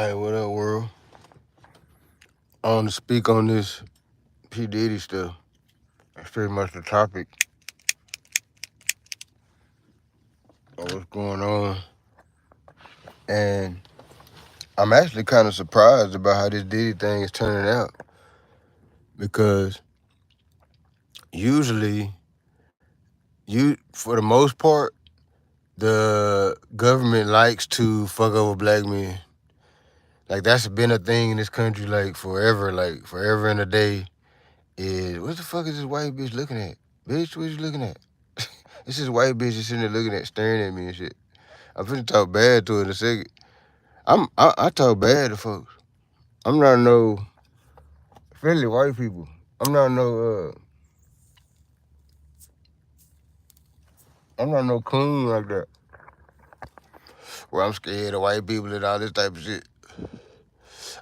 Hey, what up, world? I want to speak on this P. Diddy stuff. That's pretty much the topic of what's going on. And I'm actually kind of surprised about how this Diddy thing is turning out because usually, for the most part, the government likes to fuck over black men. Like, that's been a thing in this country, like, forever. Like, forever and a day is, what the fuck is this white bitch looking at? Bitch, what you looking at? It's this white bitch just sitting there looking at, staring at me and shit. I'm finna talk bad to her in a second. I talk bad to folks. I'm not no friendly white people. I'm not no coon like that. Where I'm scared of white people and all this type of shit.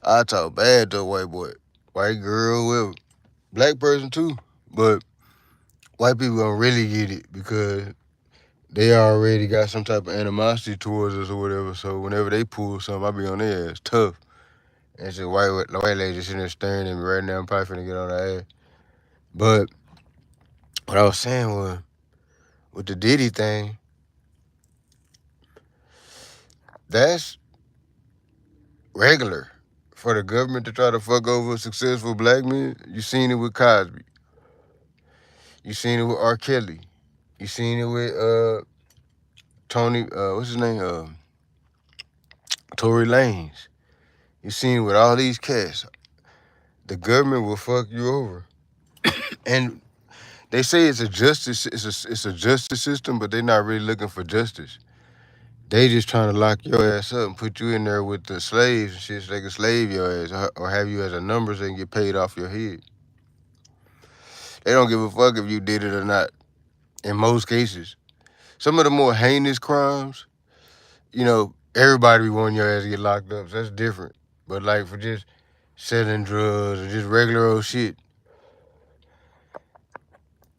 I talk bad to a white boy, white girl, whatever, black person too. But white people don't really get it because they already got some type of animosity towards us or whatever. So whenever they pull something, I be on their ass tough. And it's a white lady just sitting there staring at me right now. I'm probably finna get on her ass. But what I was saying was, with the Diddy thing, that's regular for the government to try to fuck over successful black men. You seen it with Cosby. You seen it with R. Kelly. You seen it with Tony, what's his name? Tory Lanez. You seen it with all these cats. The government will fuck you over. And they say it's a justice system, but they're not really looking for justice. They just trying to lock your ass up and put you in there with the slaves and shit so they can slave your ass or have you as a number so they can get paid off your head. They don't give a fuck if you did it or not, in most cases. Some of the more heinous crimes, everybody be wanting your ass to get locked up, so that's different. But like for just selling drugs or just regular old shit,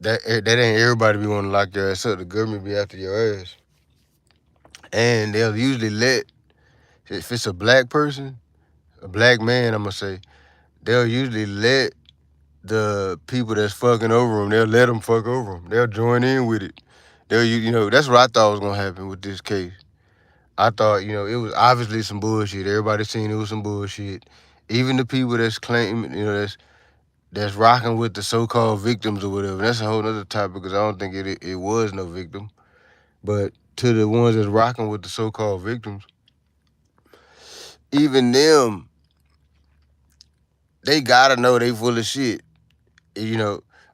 that ain't everybody be wanting to lock your ass up. The government be after your ass. And they'll usually if it's a black person, a black man, I'm gonna say, they'll usually let the people that's fucking over them, they'll let them fuck over them. They'll join in with it. That's what I thought was gonna happen with this case. I thought, it was obviously some bullshit. Everybody seen it was some bullshit. Even the people that's claiming, that's rocking with the so-called victims or whatever. That's a whole other topic because I don't think it was no victim. But to the ones that's rocking with the so-called victims, even them, they gotta know they full of shit.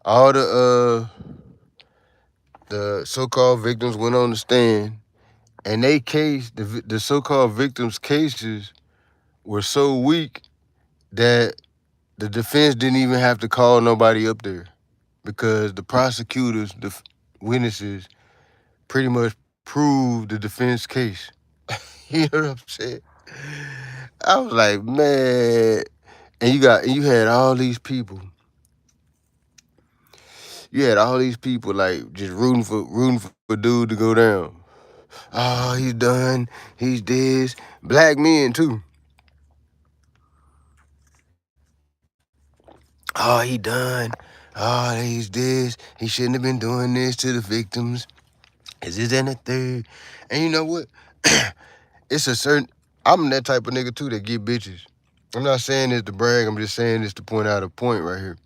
All the so-called victims went on the stand, and they case, the so-called victims' cases were so weak that the defense didn't even have to call nobody up there because the prosecutors, the witnesses, pretty much proved the defense case. You know what I'm saying? I was like, man, and you had all these people. You had all these people like just rooting for dude to go down. Oh, he's done. He's this. Black men too. Oh, he done. Oh, he's this. He shouldn't have been doing this to the victims. Is this and the third? And you know what? It's a certain. I'm that type of nigga too that get bitches. I'm not saying this to brag. I'm just saying this to point out a point right here.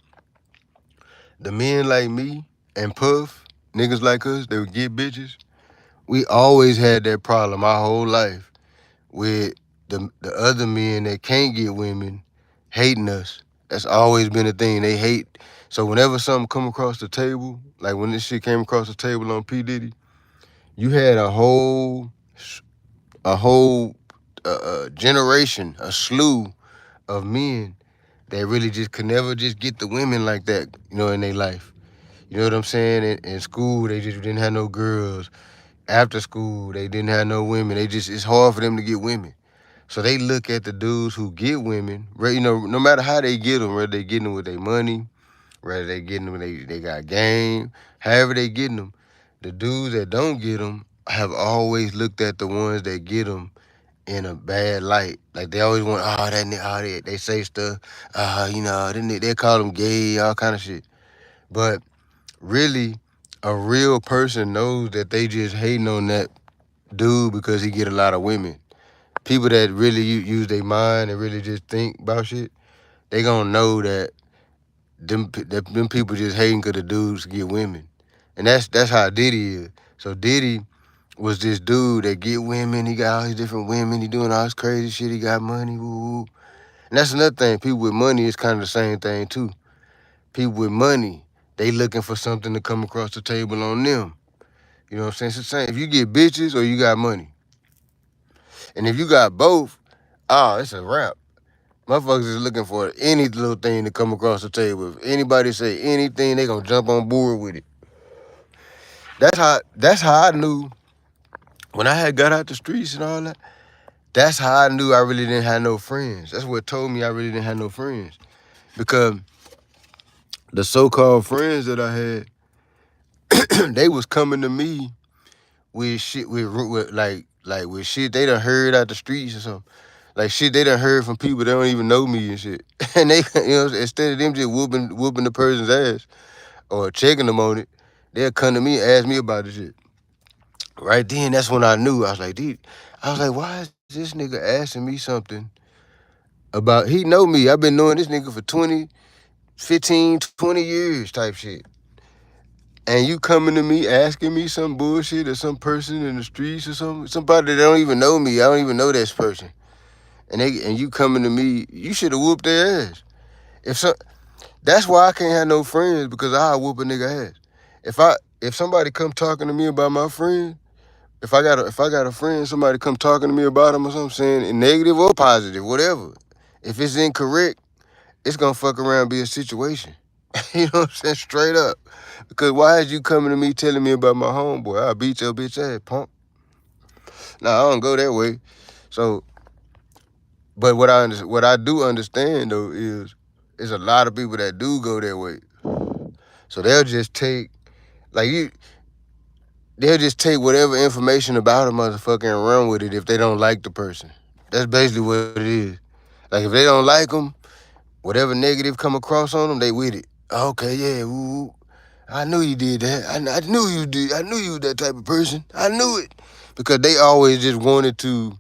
The men like me and Puff, niggas like us, they would get bitches. We always had that problem our whole life with the other men that can't get women hating us. That's always been a thing. They hate. So whenever something come across the table, like when this shit came across the table on P. Diddy, you had a whole generation, a slew of men that really just could never just get the women like that, in their life. You know what I'm saying? In school, they just didn't have no girls. After school, they didn't have no women. It's hard for them to get women. So they look at the dudes who get women, no matter how they get them, whether they getting them with their money, whether they getting them when they got game, however they getting them, the dudes that don't get them have always looked at the ones that get them in a bad light. Like they always want, oh, that nigga, oh, they say stuff, you know, they call them gay, all kind of shit. But really, a real person knows that they just hating on that dude because he get a lot of women. People that really use their mind and really just think about shit, they gonna know that them people just hating because the dudes get women. And that's how Diddy is. So Diddy was this dude that get women. He got all these different women. He doing all this crazy shit. He got money. Woo, woo. And that's another thing. People with money is kind of the same thing too. People with money, they looking for something to come across the table on them. You know what I'm saying? It's the same. If you get bitches or you got money. And if you got both, it's a wrap. Motherfuckers is looking for any little thing to come across the table. If anybody say anything, they gonna jump on board with it. That's how I knew when I had got out the streets and all that. That's how I knew I really didn't have no friends. That's what told me I really didn't have no friends. Because the so-called friends that I had, they was coming to me with shit with with shit they done heard out the streets or something. Like shit they done heard from people that don't even know me and shit. And they, instead of them just whooping the person's ass or checking them on it, they'll come to me and ask me about the shit. Right then, that's when I knew. I was like, why is this nigga asking me something about, he know me. I've been knowing this nigga for 20 years type shit. And you coming to me asking me some bullshit or some person in the streets or something, somebody that don't even know me. I don't even know this person. And you coming to me, you should have whooped their ass. That's why I can't have no friends, because I'll whoop a nigga ass. If somebody come talking to me about my friend, if I got a friend, somebody come talking to me about him or something, saying negative or positive, whatever. If it's incorrect, it's gonna fuck around and be a situation. You know what I'm saying? Straight up. Because why is you coming to me telling me about my homeboy? I'll beat your bitch ass, punk. Nah, I don't go that way. So, but what I do understand though is a lot of people that do go that way. So they'll just take they'll just take whatever information about a motherfucker and run with it if they don't like the person. That's basically what it is. Like if they don't like them, whatever negative come across on them, they with it. Okay, yeah, ooh, I knew you did that. I knew you did. I knew you was that type of person. I knew it. Because they always just wanted to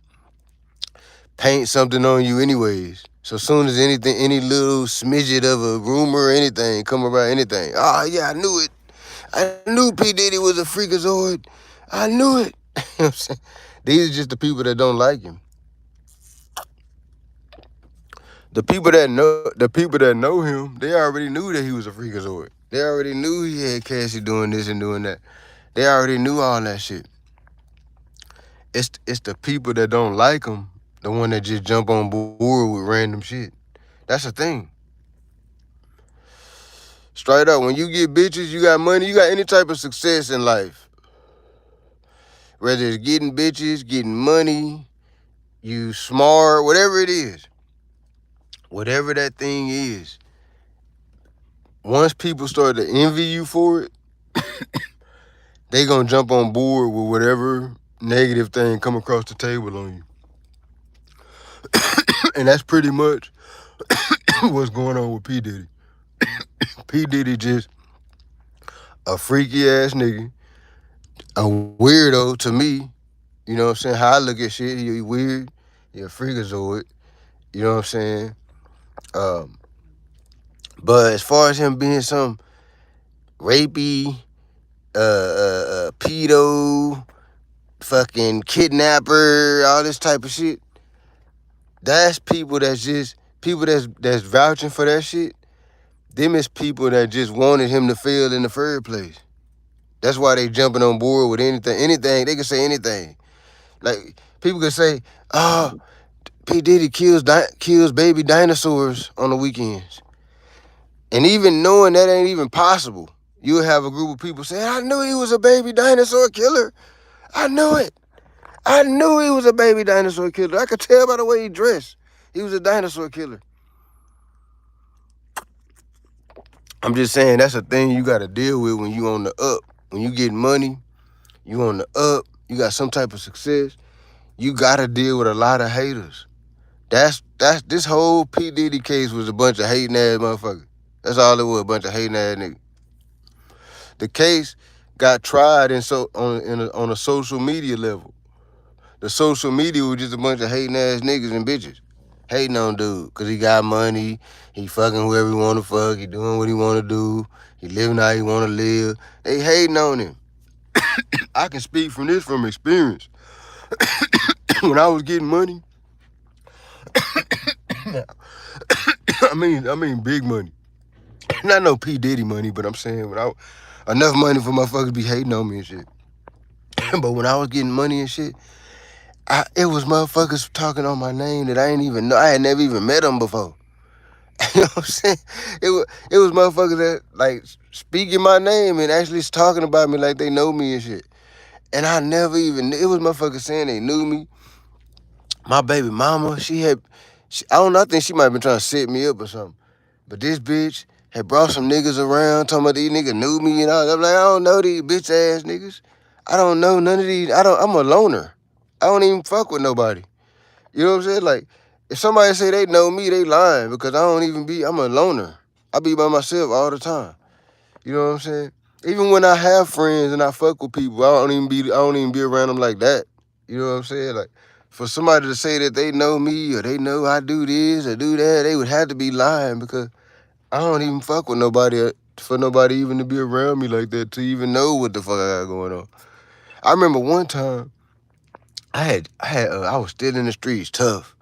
paint something on you anyways. So soon as any little smidget of a rumor or anything come about anything, yeah, I knew it. I knew P. Diddy was a freakazoid. I knew it. You know what I'm saying? These are just the people that don't like him. The people that know him, they already knew that he was a freakazoid. They already knew he had Cassie doing this and doing that. They already knew all that shit. It's the people that don't like him, the one that just jump on board with random shit. That's the thing. Straight up, when you get bitches, you got money, you got any type of success in life. Whether it's getting bitches, getting money, you smart, whatever it is. Whatever that thing is. Once people start to envy you for it, they gonna jump on board with whatever negative thing come across the table on you. And that's pretty much what's going on with P. Diddy. P. Diddy just a freaky ass nigga, a weirdo to me. You know what I'm saying? How I look at shit, he weird, he a freakazoid. You know what I'm saying? But as far as him being some rapey, pedo, fucking kidnapper, all this type of shit, that's people that's vouching for that shit. Them is people that just wanted him to fail in the first place. That's why they jumping on board with anything. They can say anything. Like, people can say, P. Diddy kills baby dinosaurs on the weekends. And even knowing that ain't even possible, you'll have a group of people saying, I knew he was a baby dinosaur killer. I knew it. I knew he was a baby dinosaur killer. I could tell by the way he dressed. He was a dinosaur killer. I'm just saying that's a thing you got to deal with when you on the up. When you get money, you on the up, you got some type of success. you gotta deal with a lot of haters. That's this whole P. Diddy case was a bunch of hating ass motherfuckers. That's all it was, a bunch of hating ass niggas. The case got tried on a social media level. The social media was just a bunch of hating ass niggas and bitches. Hating on dude, cause he got money, he fucking whoever he wanna fuck, he doing what he wanna do, he living how he wanna live. They hating on him. I can speak from experience. When I was getting money, I mean big money. Not no P. Diddy money, but I'm saying enough money for motherfuckers be hating on me and shit. But when I was getting money and shit, it was motherfuckers talking on my name that I ain't even know. I had never even met them before. You know what I'm saying? It was motherfuckers that like speaking my name and actually talking about me like they know me and shit. And I never even, it was motherfuckers saying they knew me. My baby mama, I don't know, I think she might have been trying to set me up or something. But this bitch had brought some niggas around, talking about these niggas knew me and all. I'm like, I don't know these bitch ass niggas. I don't know none of these. I'm a loner. I don't even fuck with nobody. You know what I'm saying? Like, if somebody say they know me, they lying because I'm a loner. I be by myself all the time. You know what I'm saying? Even when I have friends and I fuck with people, I don't even be around them like that. You know what I'm saying? Like, for somebody to say that they know me or they know I do this or do that, they would have to be lying because I don't even fuck with nobody for nobody even to be around me like that to even know what the fuck I got going on. I remember one time I was still in the streets, tough.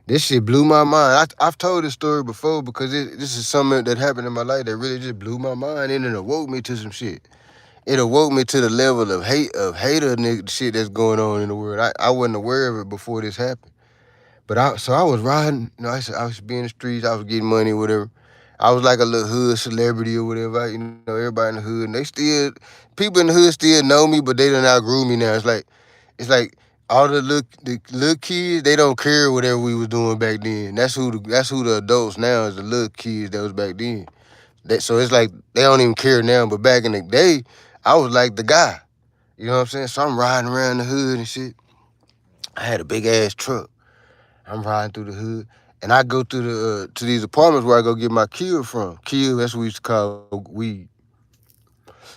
This shit blew my mind. I've told this story before because this is something that happened in my life that really just blew my mind and it awoke me to some shit. It awoke me to the level of hater nigga shit that's going on in the world. I wasn't aware of it before this happened. But I was riding, I was being in the streets, I was getting money, whatever. I was like a little hood celebrity or whatever. Everybody in the hood, and people in the hood still know me, but they done outgrew me now. It's like all the little kids, they don't care whatever we was doing back then. That's who the adults now is, the little kids that was back then. So it's like they don't even care now. But back in the day, I was like the guy. You know what I'm saying? So I'm riding around the hood and shit. I had a big ass truck. I'm riding through the hood, and I go to these apartments where I go get my kill from. Kill, that's what we used to call weed.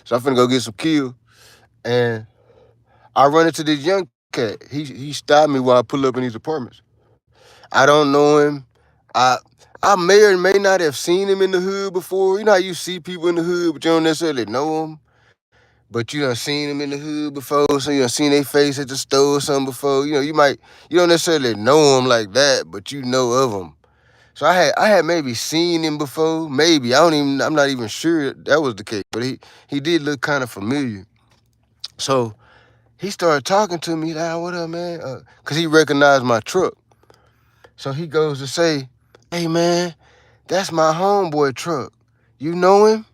So I'm finna go get some kill, and I run into this young cat. He stopped me while I pull up in these apartments. I don't know him. I I may or may not have seen him in the hood before. You know how you see people in the hood, but you don't necessarily know them. But you done seen them in the hood before, so you done seen their face at the store or something before. You don't necessarily know them like that, but you know of them. So I had maybe seen him before, maybe. I'm not even sure that was the case, but he did look kind of familiar. So he started talking to me, like, what up, man? Cause he recognized my truck. So he goes to say, hey man, that's my homeboy truck. You know him?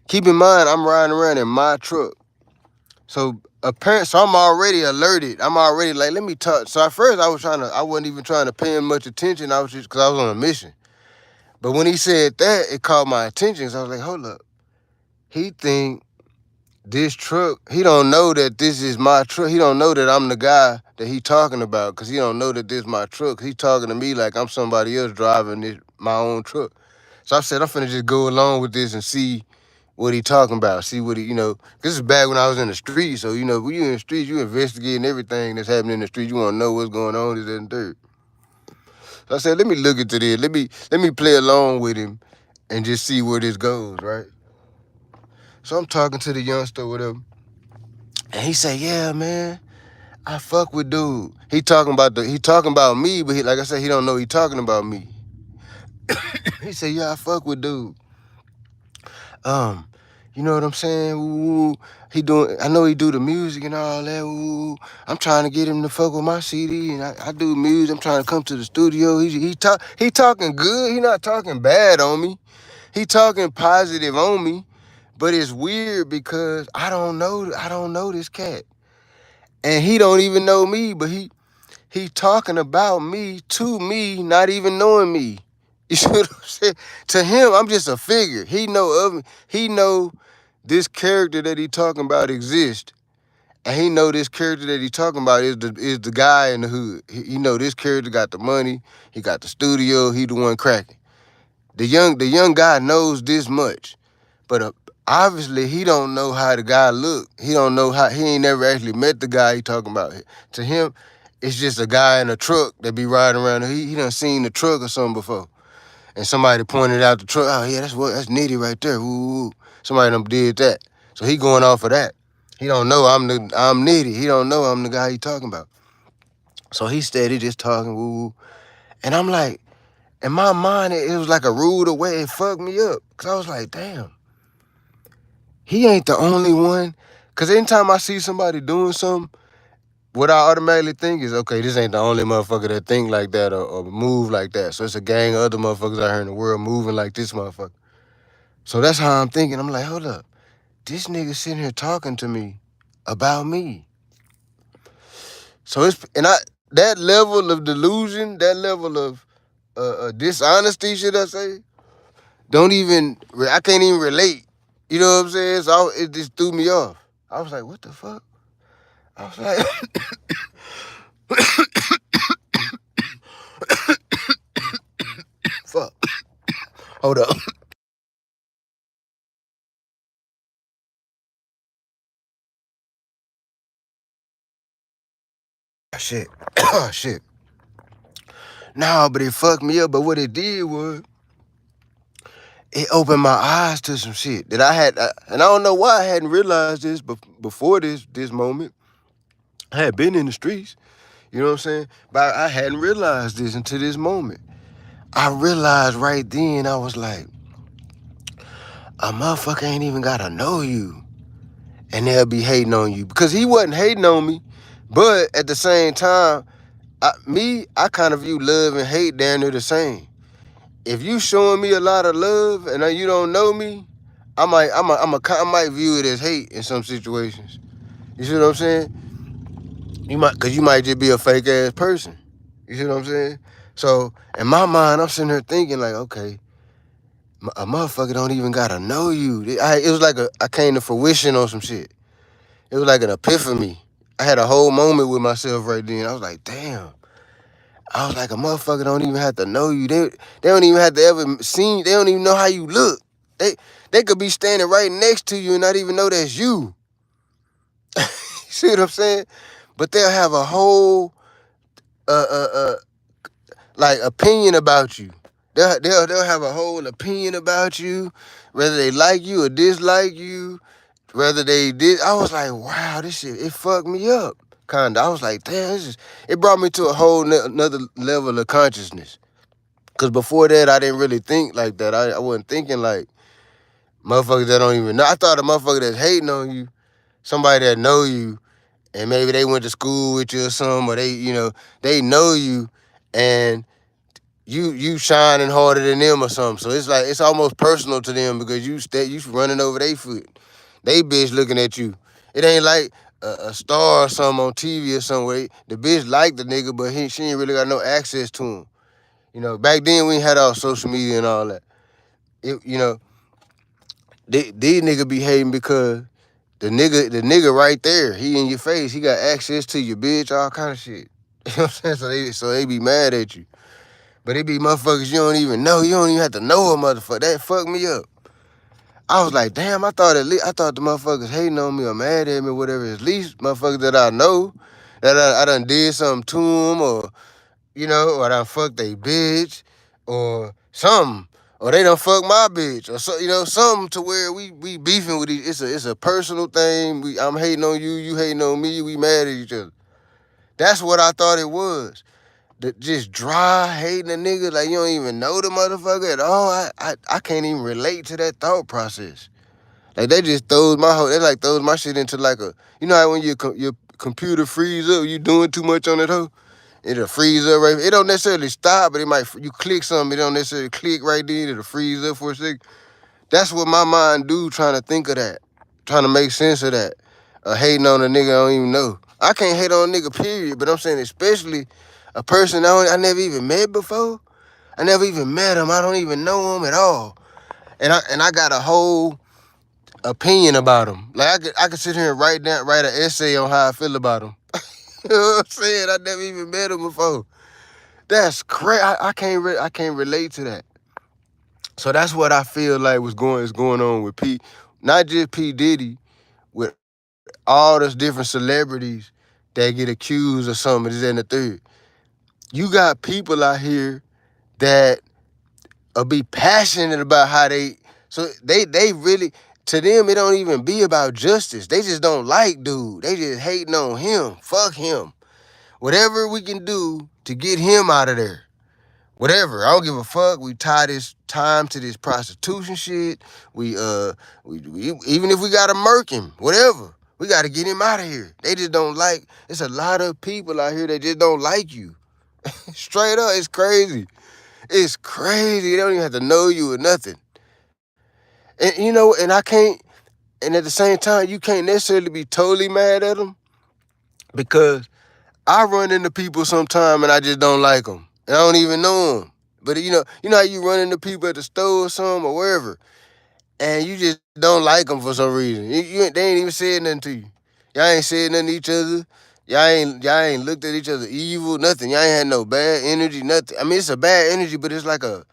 Keep in mind, I'm riding around in my truck. So I'm already alerted. I'm already like, let me talk. So at first I wasn't even trying to pay him much attention. I was just, cause I was on a mission. But when he said that, it caught my attention. So I was like, hold up. He think this truck, he don't know that this is my truck. He don't know that I'm the guy that he talking about, because he don't know that this is my truck. He talking to me like I'm somebody else driving my own truck. So I said, I'm finna just go along with this and see what he talking about. See what this is back when I was in the streets. So, when you in the streets, you investigating everything that's happening in the streets. You want to know what's going on, this, that, and third. So I said, let me look into this. Let me play along with him and just see where this goes, right? So I'm talking to the youngster, whatever, and he say, yeah, man, I fuck with dude. He talking about me, but like I said, he don't know he talking about me. He say, yeah, I fuck with dude. Um, you know what I'm saying? Ooh, I know he do the music and all that. Ooh, I'm trying to get him to fuck with my CD, and I do music. I'm trying to come to the studio. He talking good. He not talking bad on me. He talking positive on me. But it's weird because I don't know this cat. And he don't even know me, but he talking about me to me, not even knowing me. You see what I'm saying? To him, I'm just a figure. He know of me. He know this character that he talking about exists. And he know this character that he talking about is the guy in the hood. He know this character got the money, he got the studio, he the one cracking. The young guy knows this much, but obviously he don't know how the guy look. He don't know how, he ain't never actually met the guy he talking about. To him, it's just a guy in a truck that be riding around. He done seen the truck or something before, and somebody pointed out the truck. Oh yeah, that's Nitty right there. Ooh, somebody done did that. So he going off of that. He don't know I'm Nitty. He don't know I'm the guy he talking about. So he steady just talking woo, and I'm like, in my mind, it was like a rude way. It fucked me up. Cause I was like, damn, he ain't the only one. Cause anytime I see somebody doing something, what I automatically think is, okay, this ain't the only motherfucker that think like that or move like that. So it's a gang of other motherfuckers out here in the world moving like this motherfucker. So that's how I'm thinking. I'm like, hold up. This nigga sitting here talking to me about me. So that level of delusion, that level of dishonesty, should I say, I can't even relate. You know what I'm saying? So it just threw me off. I was like, what the fuck? I was like, fuck. Hold up. Shit. Oh, shit. No, but it fucked me up. But what it did was, it opened my eyes to some shit that I had, and I don't know why I hadn't realized this before this moment. I had been in the streets, you know what I'm saying? But I hadn't realized this until this moment. I realized right then, I was like, a motherfucker ain't even gotta know you, and they'll be hating on you. Because he wasn't hating on me, but at the same time, I kind of view love and hate down there the same. If you showing me a lot of love and you don't know me, I might view it as hate in some situations. You see what I'm saying? Cause you might just be a fake ass person. You see what I'm saying? So in my mind, I'm sitting here thinking like, okay, a motherfucker don't even gotta know you. It was like I came to fruition on some shit. It was like an epiphany. I had a whole moment with myself right then. I was like, damn. I was like, a motherfucker don't even have to know you. They don't even have to ever see. They don't even know how you look. They could be standing right next to you and not even know that's you. You see what I'm saying? But they'll have a whole like opinion about you. They'll have a whole opinion about you, whether they like you or dislike you, whether they did. I was like, wow, this shit, it fucked me up. Kinda. I was like, damn, it brought me to a whole another level of consciousness. Cause before that, I didn't really think like that. I wasn't thinking like motherfuckers that don't even know. I thought a motherfucker that's hating on you, somebody that know you, and maybe they went to school with you or something, or they know you, and you shining harder than them or something. So it's like it's almost personal to them because you running over their foot. They bitch looking at you. It ain't like a star or something on TV or somewhere. The bitch like the nigga, but she ain't really got no access to him. Back then we ain't had all social media and all that. These niggas be hating because the nigga right there, he in your face, he got access to your bitch, all kind of shit. You know what I'm saying? So they be mad at you. But it be motherfuckers you don't even know. You don't even have to know a motherfucker. That fucked me up. I was like, damn, I thought the motherfuckers hating on me or mad at me or whatever. At least motherfuckers that I know, that I done did something to them or or I done fucked they bitch, or something, or they done fuck my bitch, or something to where we beefing with it's a personal thing. I'm hating on you, you hating on me, we mad at each other. That's what I thought it was. Just dry hating a nigga like you don't even know the motherfucker at all. I can't even relate to that thought process. Like they just throws my shit into like how when your computer freeze up, you doing too much on it hoe. It'll freeze up right. It don't necessarily stop, but you click something, it don't necessarily click right then. It'll freeze up for a second. That's what my mind do, trying to think of that, trying to make sense of that. Hating on a nigga I don't even know. I can't hate on a nigga, period. But I'm saying especially a person I never even met before. I never even met him. I don't even know him at all. And I got a whole opinion about him. Like I could sit here and write an essay on how I feel about him. You know what I'm saying? I never even met him before. That's crazy. I can't relate to that. So that's what I feel like is going on with not just P Diddy, with all those different celebrities that get accused of something, this and the third. You got people out here that be passionate about how they really, to them it don't even be about justice. They just don't like dude. They just hating on him. Fuck him. Whatever we can do to get him out of there. Whatever. I don't give a fuck. We tie this time to this prostitution shit. We even if we gotta murk him, whatever. We gotta get him out of here. They just don't like. It's a lot of people out here that just don't like you. Straight up, it's crazy. It's crazy. They don't even have to know you or nothing. And and I can't. And at the same time, you can't necessarily be totally mad at them, because I run into people sometime and I just don't like them. And I don't even know them. But you know how you run into people at the store or something or wherever, and you just don't like them for some reason. They ain't even said nothing to you. Y'all ain't said nothing to each other. Y'all ain't looked at each other evil, nothing. Y'all ain't had no bad energy, nothing. I mean, it's a bad energy, but it's like a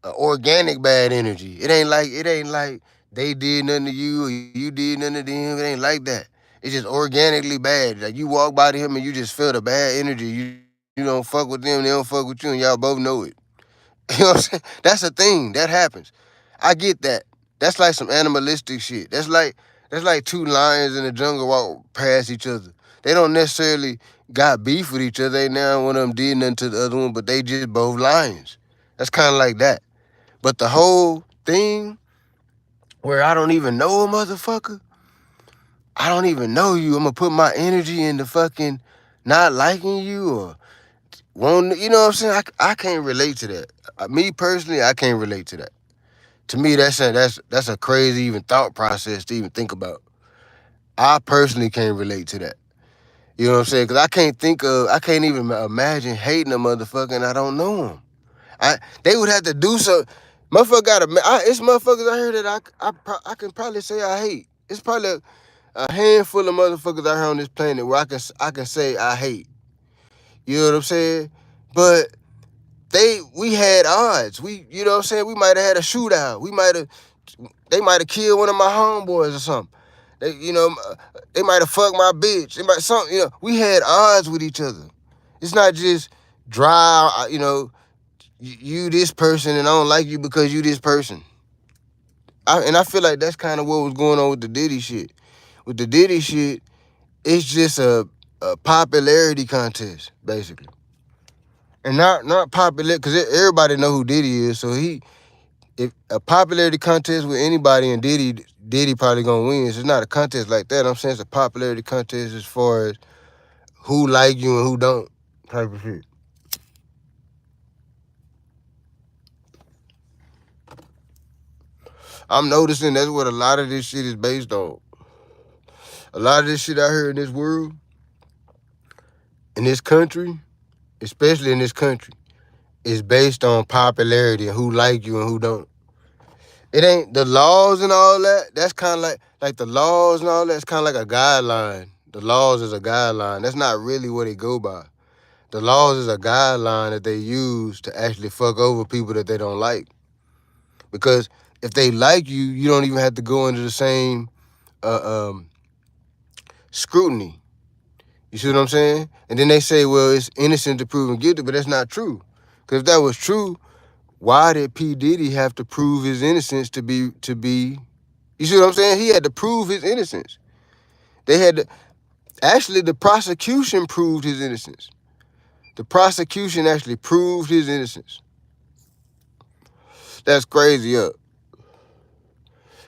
organic bad energy. It ain't like they did nothing to you or you did nothing to them. It ain't like that. It's just organically bad. Like you walk by him and you just feel the bad energy. You don't fuck with them, they don't fuck with you, and y'all both know it. You know what I'm saying? That's a thing. That happens. I get that. That's like some animalistic shit. That's like two lions in the jungle walk past each other. They don't necessarily got beef with each other. Ain't now one of them did nothing to the other one, but they just both lions. That's kind of like that. But the whole thing where I don't even know a motherfucker, I don't even know you. I'm gonna put my energy into fucking not liking you or won't. You know what I'm saying? I can't relate to that. Me personally, I can't relate to that. To me, that's a crazy even thought process to even think about. I personally can't relate to that. You know what I'm saying? Because I can't even imagine hating a motherfucker and I don't know him. They would have to do so. It's motherfuckers out here that I can probably say I hate. It's probably a handful of motherfuckers out here on this planet where I can say I hate. You know what I'm saying? But we had odds. You know what I'm saying? We might have had a shootout. They might have killed one of my homeboys or something. They might have fucked my bitch. We had odds with each other. It's not just dry, you this person and I don't like you because you this person. I feel like that's kind of what was going on with the Diddy shit. With the Diddy shit, it's just a popularity contest, basically. And not popular, because everybody know who Diddy is. So if a popularity contest with anybody and Diddy probably gonna win. So it's not a contest like that. I'm saying it's a popularity contest as far as who like you and who don't type of shit. I'm noticing that's what a lot of this shit is based on. A lot of this shit out here in this world, in this country, especially in this country, is based on popularity and who like you and who don't. It ain't the laws and all that. That's kind of like the laws and all that. It's kind of like a guideline. The laws is a guideline. That's not really what it go by. The laws is a guideline that they use to actually fuck over people that they don't like. Because if they like you, you don't even have to go into the same scrutiny. You see what I'm saying? And then they say, well, it's innocent to proven guilty, but that's not true. Because if that was true, why did P. Diddy have to prove his innocence to be? You see what I'm saying? He had to prove his innocence. Actually, the prosecution proved his innocence. The prosecution actually proved his innocence. That's crazy up.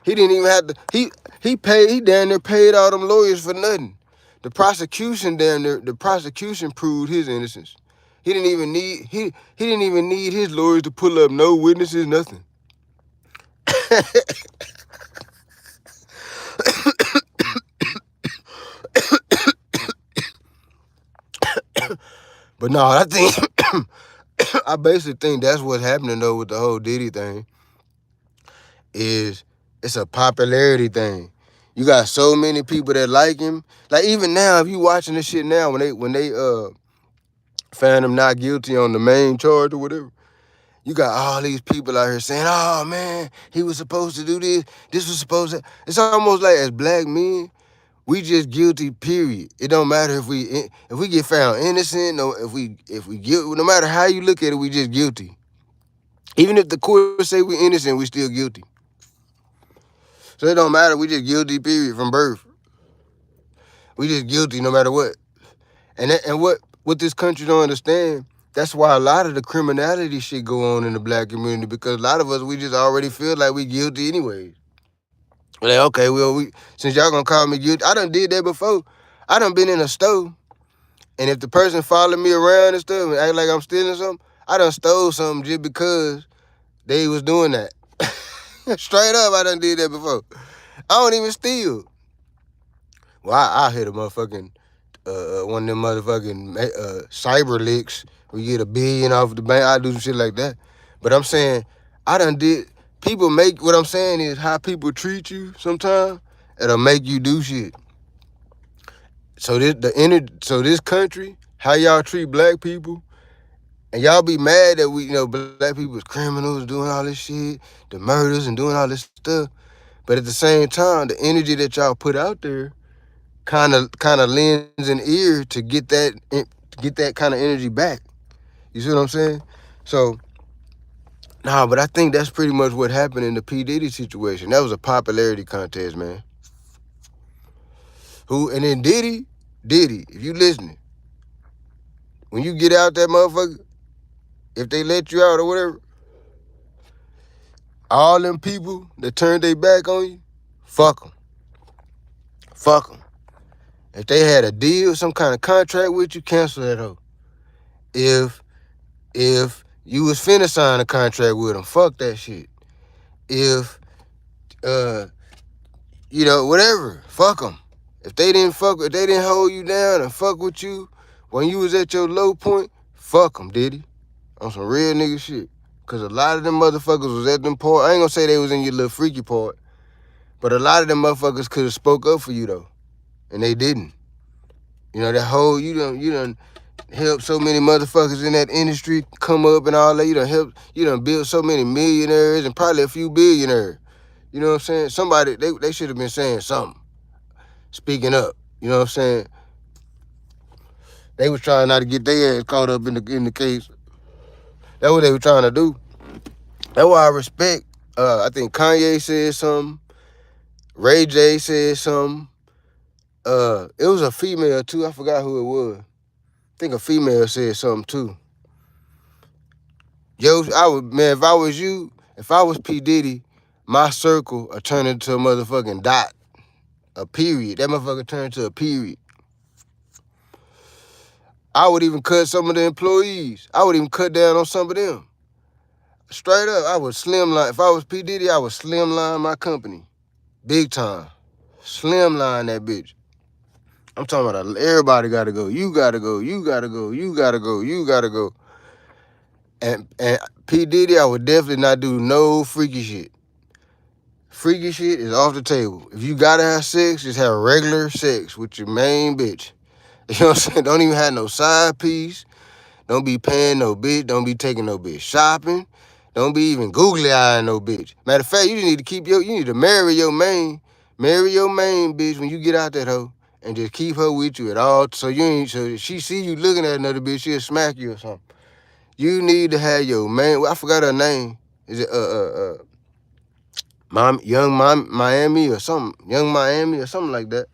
He didn't even have to, he damn near paid all them lawyers for nothing. The prosecution proved his innocence. He didn't even need his lawyers to pull up no witnesses, nothing. But no, I basically think that's what's happening though with the whole Diddy thing is It's a popularity thing. You got so many people that like him. Like even now, if you watching this shit now, when they found him not guilty on the main charge or whatever, you got all these people out here saying, "Oh man, he was supposed to do this. This was supposed to." It's almost like as black men, we just guilty. Period. It don't matter if we get found innocent. No, if we guilty. No matter how you look at it, we just guilty. Even if the court say we innocent, we still guilty. So it don't matter. We just guilty. Period. From birth, we just guilty no matter what. And what this country don't understand. That's why a lot of the criminality shit go on in the black community, because a lot of us, we just already feel like we guilty anyways. Like, okay, well, since y'all gonna call me guilty, I done did that before. I done been in a store, and if the person followed me around and stuff and act like I'm stealing something, I done stole something just because they was doing that. Straight up, I done did that before. I don't even steal. Well, I hit a motherfucking one of them motherfucking cyber licks. We get $1 billion off the bank. I do some shit like that. But I'm saying, I done did. People make, what I'm saying is how people treat you sometimes, it'll make you do shit. So this country, how y'all treat black people, and y'all be mad that black people is criminals doing all this shit, the murders and doing all this stuff. But at the same time, the energy that y'all put out there kind of lends an ear to get that kind of energy back. You see what I'm saying? So, but I think that's pretty much what happened in the P. Diddy situation. That was a popularity contest, man. And then Diddy, if you listening, when you get out that motherfucker, if they let you out or whatever, all them people that turned their back on you, fuck them. Fuck them. If they had a deal, some kind of contract with you, cancel that hoe. If you was finna sign a contract with them, fuck that shit. If, whatever, fuck them. If they didn't hold you down and fuck with you when you was at your low point, fuck them, Diddy. On some real nigga shit. Because a lot of them motherfuckers was at them part. I ain't gonna say they was in your little freaky part, but a lot of them motherfuckers could have spoke up for you, though. And they didn't. That whole, you done help so many motherfuckers in that industry come up and all that. You done build so many millionaires and probably a few billionaires. You know what I'm saying? Somebody, they should have been saying something. Speaking up. You know what I'm saying? They was trying not to get their ass caught up in the case. That's what they were trying to do. That's why I respect. I think Kanye said something. Ray J said something. It was a female too. I forgot who it was. I think a female said something too. Yo, if I was you, if I was P. Diddy, my circle would turn into a motherfucking dot. A period. That motherfucker turned to a period. I would even cut some of the employees. I would even cut down on some of them. Straight up, I would slimline. If I was P. Diddy, I would slimline my company. Big time. Slimline that bitch. I'm talking about everybody gotta go. You gotta go. You gotta go. You gotta go. You gotta go. And P. Diddy, I would definitely not do no freaky shit. Freaky shit is off the table. If you gotta have sex, just have regular sex with your main bitch. You know what I'm saying? Don't even have no side piece. Don't be paying no bitch. Don't be taking no bitch shopping. Don't be even googly eyeing no bitch. Matter of fact, you need to marry your main. Marry your main bitch when you get out that hoe. And just keep her with you at all. So she see you looking at another bitch, she'll smack you or something. You need to have your main. I forgot her name. Is it Young Miami or something? Young Miami or something like that.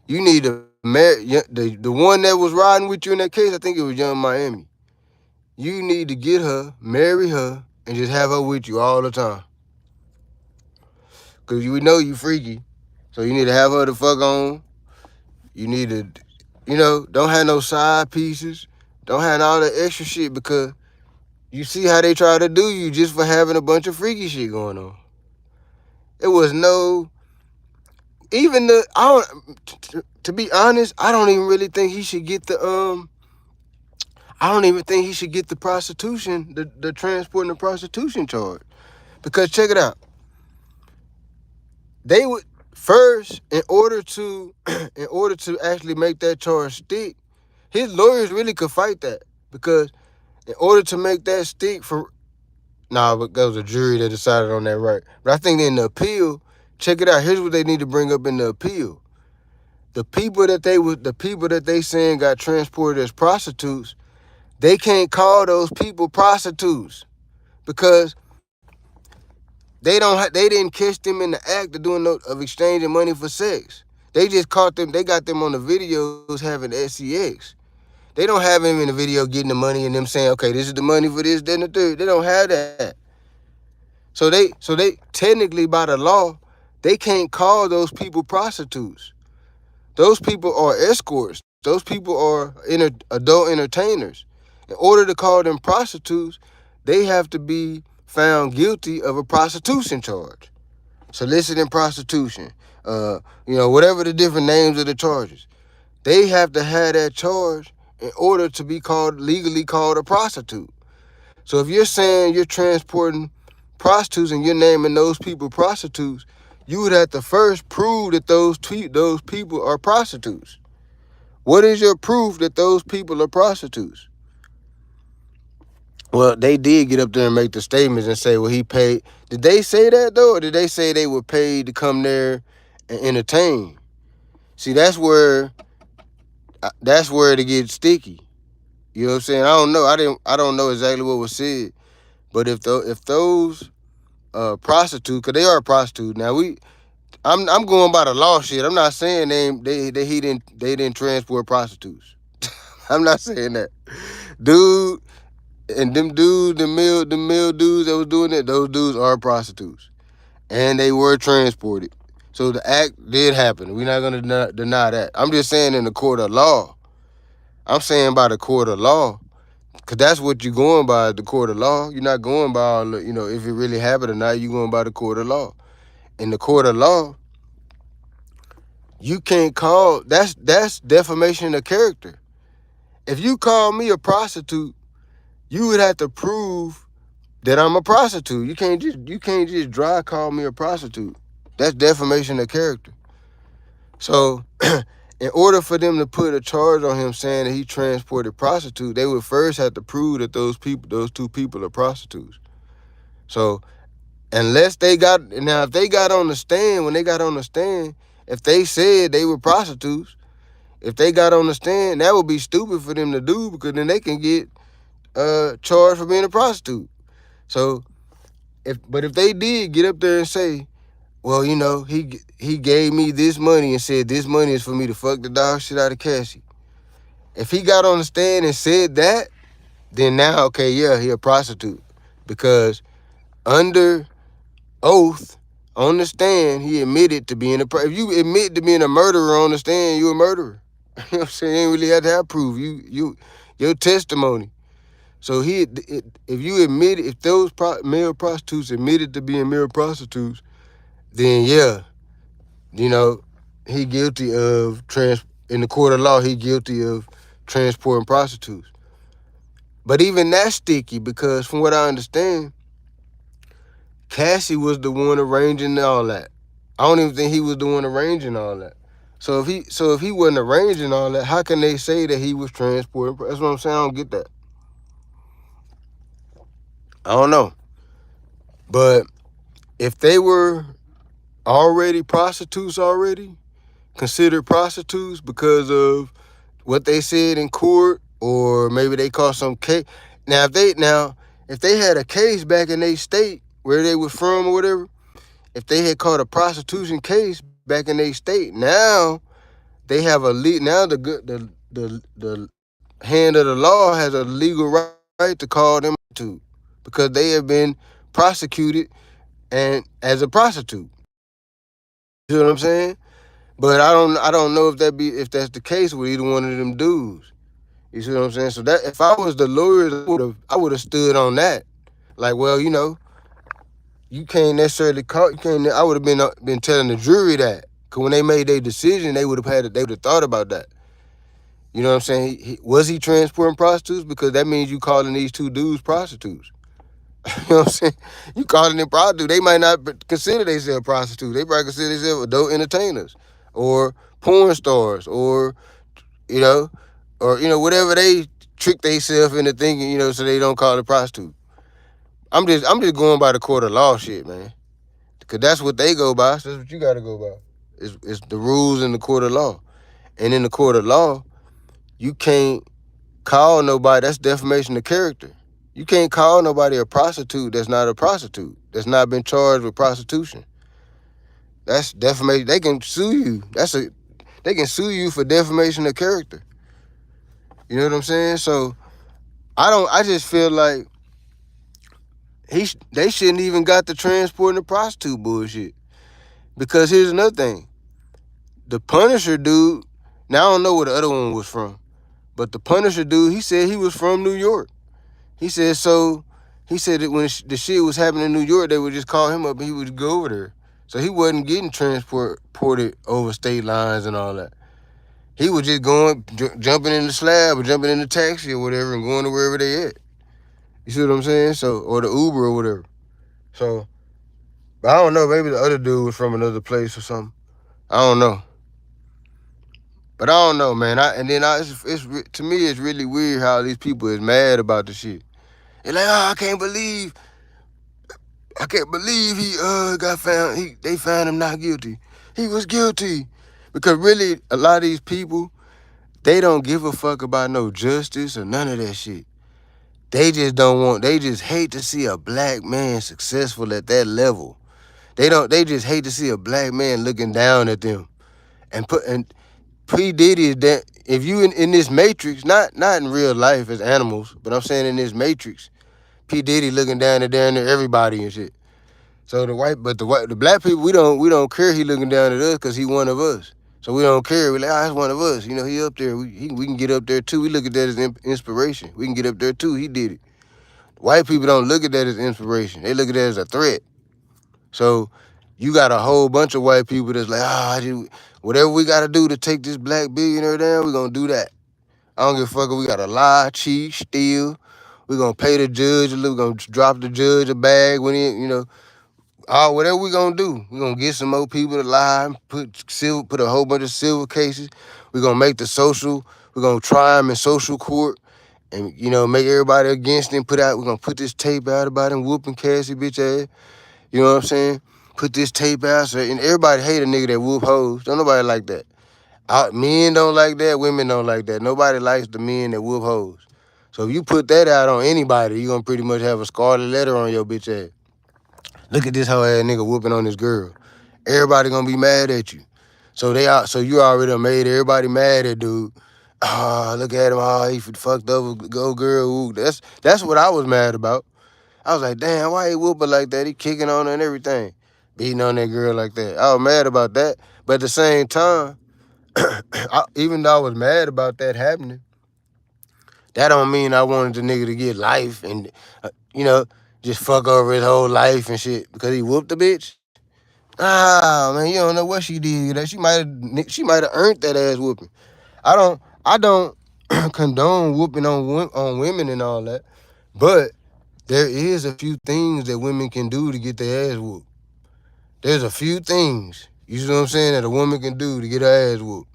You need to marry the one that was riding with you in that case. I think it was Young Miami. You need to get her, marry her, and just have her with you all the time. Cause you know you freaky, so you need to have her to fuck on. You need to, don't have no side pieces. Don't have all the extra shit, because you see how they try to do you just for having a bunch of freaky shit going on. It was no, to be honest, I don't even really think he should get the, I don't even think he should get the prostitution, the transport and the prostitution charge. Because check it out. they would first, in order to actually make that charge stick, his lawyers really could fight that, because in order to make that stick for, but that was a jury that decided on that, right? But I think in the appeal, check it out. Here's what they need to bring up in the appeal: the people that they saying got transported as prostitutes, they can't call those people prostitutes, because they didn't catch them in the act of of exchanging money for sex. They just caught them. They got them on the videos having sex. They don't have them in the video getting the money and them saying, okay, this is the money for this, then the third. They don't have that. So they technically, by the law, they can't call those people prostitutes. Those people are escorts. Those people are adult entertainers. In order to call them prostitutes, they have to be found guilty of a prostitution charge, soliciting prostitution, whatever the different names of the charges. They have to have that charge in order to be legally called a prostitute. So if you're saying you're transporting prostitutes and you're naming those people prostitutes, you would have to first prove that those people are prostitutes. What is your proof that those people are prostitutes? Well, they did get up there and make the statements and say, well, he paid. Did they say that, though, or did they say they were paid to come there and entertain? See, that's where it gets sticky. You know what I'm saying? I don't know. I don't know exactly what was said. But if those prostitutes, because they are prostitutes. Now I'm going by the law shit. I'm not saying they didn't transport prostitutes. I'm not saying that, dude. And them dudes, the male dudes that was doing it, those dudes are prostitutes, and they were transported. So the act did happen. We're not gonna deny that. I'm just saying in the court of law. I'm saying by the court of law, because that's what you're going by, the court of law. You're not going by, if it really happened or not. You're going by the court of law. In the court of law, you can't call, that's defamation of character. If you call me a prostitute, you would have to prove that I'm a prostitute. You can't just dry call me a prostitute. That's defamation of character. So in order for them to put a charge on him saying that he transported prostitutes, they would first have to prove that those two people are prostitutes. So if they got on the stand, if they said they were prostitutes, if they got on the stand, that would be stupid for them to do, because then they can get charged for being a prostitute. So if they did get up there and say, well, he gave me this money and said this money is for me to fuck the dog shit out of Cassie. If he got on the stand and said that, then now, okay, yeah, he a prostitute. Because under oath, on the stand, he admitted to being if you admit to being a murderer on the stand, you a murderer. You know what I'm saying? You ain't really have to have proof. Your testimony. So if those male prostitutes admitted to being male prostitutes, then yeah, he guilty of in the court of law, he guilty of transporting prostitutes. But even that's sticky, because from what I understand, Cassie was the one arranging all that. I don't even think he was the one arranging all that. So if he wasn't arranging all that, how can they say that he was transporting? That's what I'm saying. I don't get that. I don't know. But if they were already prostitutes, considered prostitutes because of what they said in court, or maybe they caught some case. Now, if they had a case back in their state where they were from or whatever, if they had caught a prostitution case back in their state, now they have the hand of the law has a legal right to call them to, because they have been prosecuted and as a prostitute. You know what I'm saying? But I don't know if that's the case with either one of them dudes. You see what I'm saying? So that if I was the lawyers, I would have stood on that. Like, well, you can't necessarily call. You can't. I would have been telling the jury that, because when they made their decision, they would have thought about that. You know what I'm saying? Was he transporting prostitutes? Because that means you calling these two dudes prostitutes. You know what I'm saying? You calling them prostitute. They might not consider themselves prostitute. They probably consider themselves adult entertainers or porn stars or, you know, whatever they trick themselves into thinking, so they don't call it prostitute. I'm just going by the court of law shit, man. Because that's what they go by. So that's what you got to go by. It's the rules in the court of law. And in the court of law, you can't call nobody. That's defamation of character. You can't call nobody a prostitute that's not a prostitute, that's not been charged with prostitution. That's defamation. They can sue you. They can sue you for defamation of character. You know what I'm saying? So I just feel like they shouldn't even got the transporting the prostitute bullshit. Because here's another thing. The Punisher dude, now I don't know where the other one was from, but the Punisher dude, he said he was from New York. He said that when the shit was happening in New York, they would just call him up and he would go over there. So he wasn't getting transported over state lines and all that. He was just going, jumping in the slab or jumping in the taxi or whatever and going to wherever they at. You see what I'm saying? So, or the Uber or whatever. So, but I don't know. Maybe the other dude was from another place or something. I don't know. But I don't know, man. It's to me, it's really weird how these people is mad about the shit. They're like, oh, I can't believe he got found. They found him not guilty. He was guilty. Because really, a lot of these people, they don't give a fuck about no justice or none of that shit. They just hate to see a black man successful at that level. They just hate to see a black man looking down at them. And P. Diddy is that, if you in this matrix, not in real life as animals, but I'm saying in this matrix, P. Diddy looking down at everybody and shit. So the black people, we don't care he looking down at us because he one of us. So we don't care. We're like, that's one of us. He up there. We can get up there too. We look at that as inspiration. We can get up there too. He did it. White people don't look at that as inspiration. They look at that as a threat. So you got a whole bunch of white people that's like, whatever we got to do to take this black billionaire down, we're going to do that. I don't give a fuck if we got to lie, cheat, steal. We're going to pay the judge. We're going to drop the judge a bag when whatever we going to do. We're going to get some more people to lie, put a whole bunch of civil cases. We're going to we're going to try them in social court and, make everybody against him. We're going to put this tape out about him whooping Cassie bitch ass. You know what I'm saying? Put this tape out. And everybody hate a nigga that whoop hoes. Don't nobody like that. Men don't like that. Women don't like that. Nobody likes the men that whoop hoes. So if you put that out on anybody, you're going to pretty much have a scarlet letter on your bitch ass. Look at this hoe ass nigga whooping on this girl. Everybody going to be mad at you. So you already done made everybody mad at dude. Oh, look at him. Oh, he fucked up. Go girl. Ooh. That's what I was mad about. I was like, damn, why he whooping like that? He kicking on her and everything. Beating on that girl like that. I was mad about that. But at the same time, even though I was mad about that happening, that don't mean I wanted the nigga to get life and, just fuck over his whole life and shit because he whooped the bitch. Ah, man, you don't know what she did. That she might have earned that ass whooping. I don't condone whooping on women and all that, but there is a few things that women can do to get their ass whooped. There's a few things, you see what I'm saying, that a woman can do to get her ass whooped.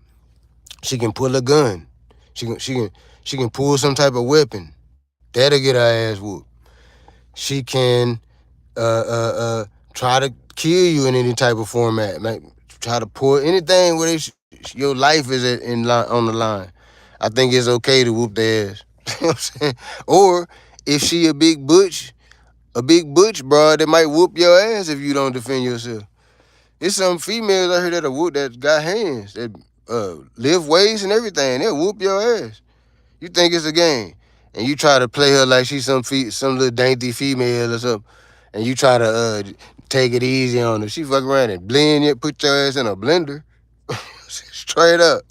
She can pull a gun. She can pull some type of weapon. That'll get her ass whooped. She can try to kill you in any type of format. Like, try to pull anything where your life is on the line. I think it's okay to whoop their ass. You know what I'm saying? Or if she a big butch broad that might whoop your ass if you don't defend yourself. There's some females out here that got hands, that lift weights and everything. They'll whoop your ass. You think it's a game, and you try to play her like she's some little dainty female or something, and you try to take it easy on her. She fuck around and blend you, put your ass in a blender. Straight up.